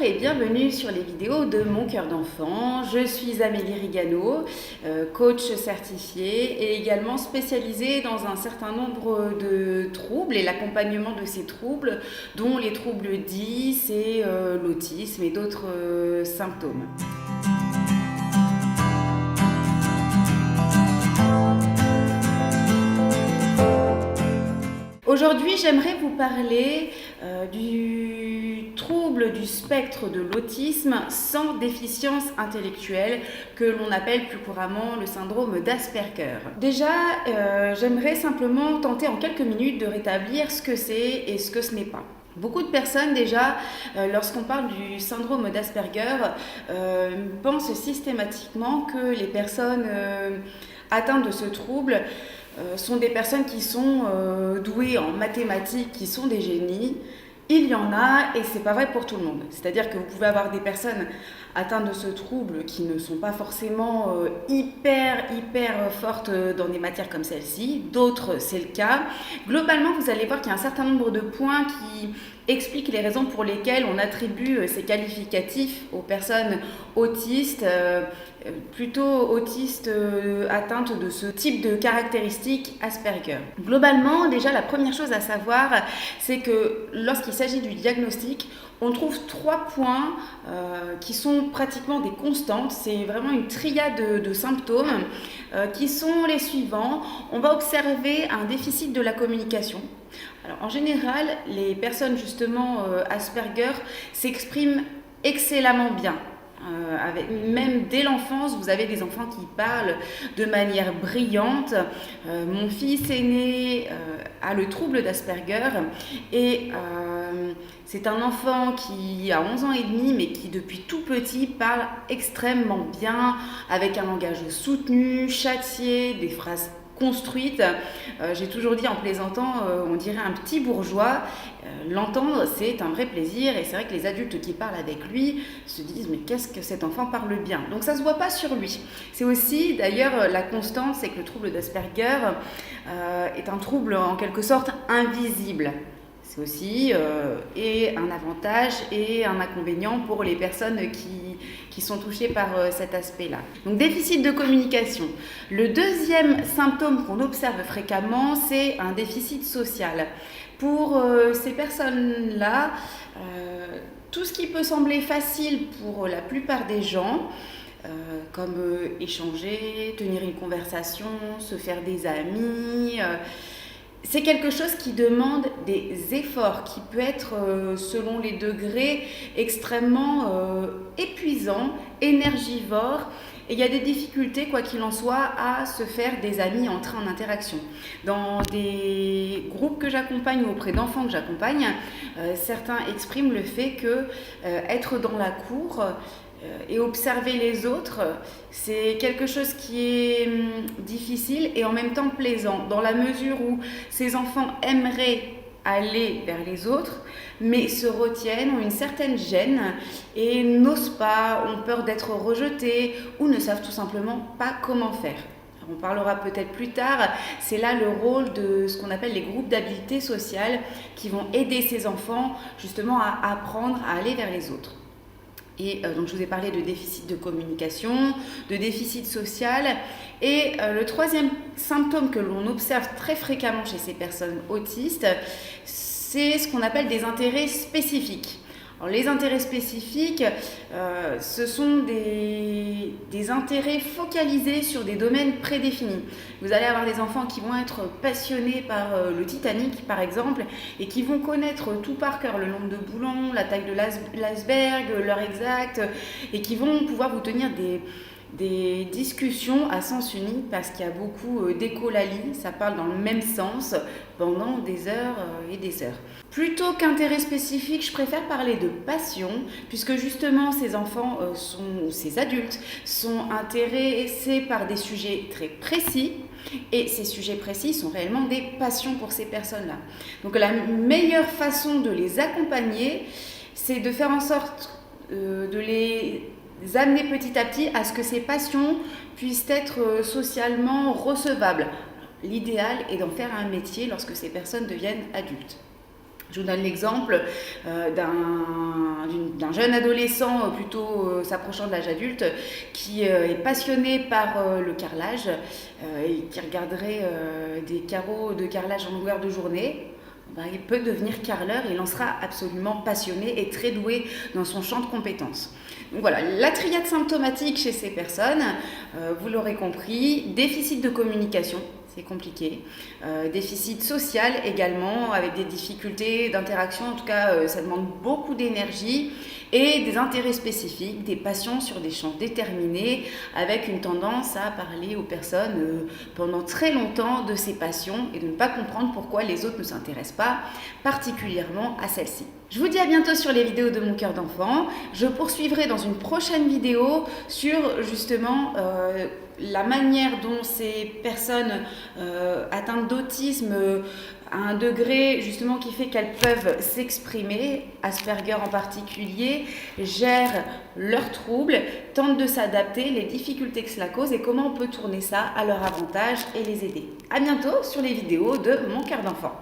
Bonjour et bienvenue sur les vidéos de Mon Cœur d'Enfant. Je suis Amélie Rigano, coach certifiée et également spécialisée dans un certain nombre de troubles et l'accompagnement de ces troubles, dont les troubles 10 et l'autisme et d'autres symptômes. Aujourd'hui, j'aimerais vous parler du trouble du spectre de l'autisme sans déficience intellectuelle, que l'on appelle plus couramment le syndrome d'Asperger. Déjà, j'aimerais simplement tenter en quelques minutes de rétablir ce que c'est et ce que ce n'est pas. Beaucoup de personnes déjà, lorsqu'on parle du syndrome d'Asperger, pensent systématiquement que les personnes atteintes de ce trouble sont des personnes qui sont douées en mathématiques, qui sont des génies. Il y en a et c'est pas vrai pour tout le monde. C'est-à-dire que vous pouvez avoir des personnes atteintes de ce trouble qui ne sont pas forcément hyper fortes dans des matières comme celle-ci. D'autres, c'est le cas. Globalement, vous allez voir qu'il y a un certain nombre de points qui expliquent les raisons pour lesquelles on attribue ces qualificatifs aux personnes autistes, plutôt autistes atteintes de ce type de caractéristiques Asperger. Globalement, déjà, la première chose à savoir, c'est que lorsqu'il s'agit du diagnostic, on trouve 3 points qui sont pratiquement des constantes. C'est vraiment une triade de symptômes qui sont les suivants. On va observer un déficit de la communication. Alors, en général, les personnes justement Asperger s'expriment excellemment bien. Même dès l'enfance, vous avez des enfants qui parlent de manière brillante. Mon fils aîné a le trouble d'Asperger et c'est un enfant qui a 11 ans et demi mais qui depuis tout petit parle extrêmement bien, avec un langage soutenu, châtié, des phrases construite. J'ai toujours dit en plaisantant, on dirait un petit bourgeois. L'entendre, c'est un vrai plaisir et c'est vrai que les adultes qui parlent avec lui se disent mais qu'est-ce que cet enfant parle bien. Donc ça se voit pas sur lui. C'est aussi d'ailleurs la constante, c'est que le trouble d'Asperger est un trouble en quelque sorte invisible. C'est aussi et un avantage et un inconvénient pour les personnes qui sont touchées par cet aspect-là. Donc déficit de communication. Le deuxième symptôme qu'on observe fréquemment, c'est un déficit social. Pour ces personnes-là, tout ce qui peut sembler facile pour la plupart des gens, comme échanger, tenir une conversation, se faire des amis, c'est quelque chose qui demande des efforts, qui peut être, selon les degrés, extrêmement épuisant, énergivore. Et il y a des difficultés, quoi qu'il en soit, à se faire des amis, entrer en interaction. Dans des groupes que j'accompagne ou auprès d'enfants que j'accompagne, certains expriment le fait que être dans la cour et observer les autres, c'est quelque chose qui est difficile et en même temps plaisant, dans la mesure où ces enfants aimeraient aller vers les autres, mais se retiennent, ont une certaine gêne et n'osent pas, ont peur d'être rejetés ou ne savent tout simplement pas comment faire. On parlera peut-être plus tard, c'est là le rôle de ce qu'on appelle les groupes d'habileté sociale qui vont aider ces enfants justement à apprendre à aller vers les autres. Et donc je vous ai parlé de déficit de communication, de déficit social. Et le troisième symptôme que l'on observe très fréquemment chez ces personnes autistes, c'est ce qu'on appelle des intérêts spécifiques. Alors, les intérêts spécifiques, ce sont des intérêts focalisés sur des domaines prédéfinis. Vous allez avoir des enfants qui vont être passionnés par le Titanic, par exemple, et qui vont connaître tout par cœur le nombre de boulons, la taille de l'iceberg, l'heure exacte, et qui vont pouvoir vous tenir des discussions à sens unique parce qu'il y a beaucoup d'écholalie, ça parle dans le même sens pendant des heures et des heures. Plutôt qu'intérêt spécifique, je préfère parler de passion puisque justement ces enfants, ces adultes sont intéressés par des sujets très précis et ces sujets précis sont réellement des passions pour ces personnes-là. Donc la meilleure façon de les accompagner, c'est de faire en sorte de les amener petit à petit à ce que ces passions puissent être socialement recevables. L'idéal est d'en faire un métier lorsque ces personnes deviennent adultes. Je vous donne l'exemple d'un jeune adolescent plutôt s'approchant de l'âge adulte qui est passionné par le carrelage et qui regarderait des carreaux de carrelage en longueur de journée. Il peut devenir carreleur et il en sera absolument passionné et très doué dans son champ de compétences. Donc voilà, la triade symptomatique chez ces personnes, vous l'aurez compris, déficit de communication, c'est compliqué, déficit social également, avec des difficultés d'interaction, en tout cas ça demande beaucoup d'énergie, et des intérêts spécifiques, des passions sur des champs déterminés, avec une tendance à parler aux personnes pendant très longtemps de ces passions et de ne pas comprendre pourquoi les autres ne s'intéressent pas particulièrement à celles-ci. Je vous dis à bientôt sur les vidéos de Mon Cœur d'Enfant. Je poursuivrai dans une prochaine vidéo sur justement la manière dont ces personnes atteintes d'autisme à un degré justement qui fait qu'elles peuvent s'exprimer, Asperger en particulier, gèrent leurs troubles, tentent de s'adapter, les difficultés que cela cause et comment on peut tourner ça à leur avantage et les aider. À bientôt sur les vidéos de Mon Cœur d'Enfant.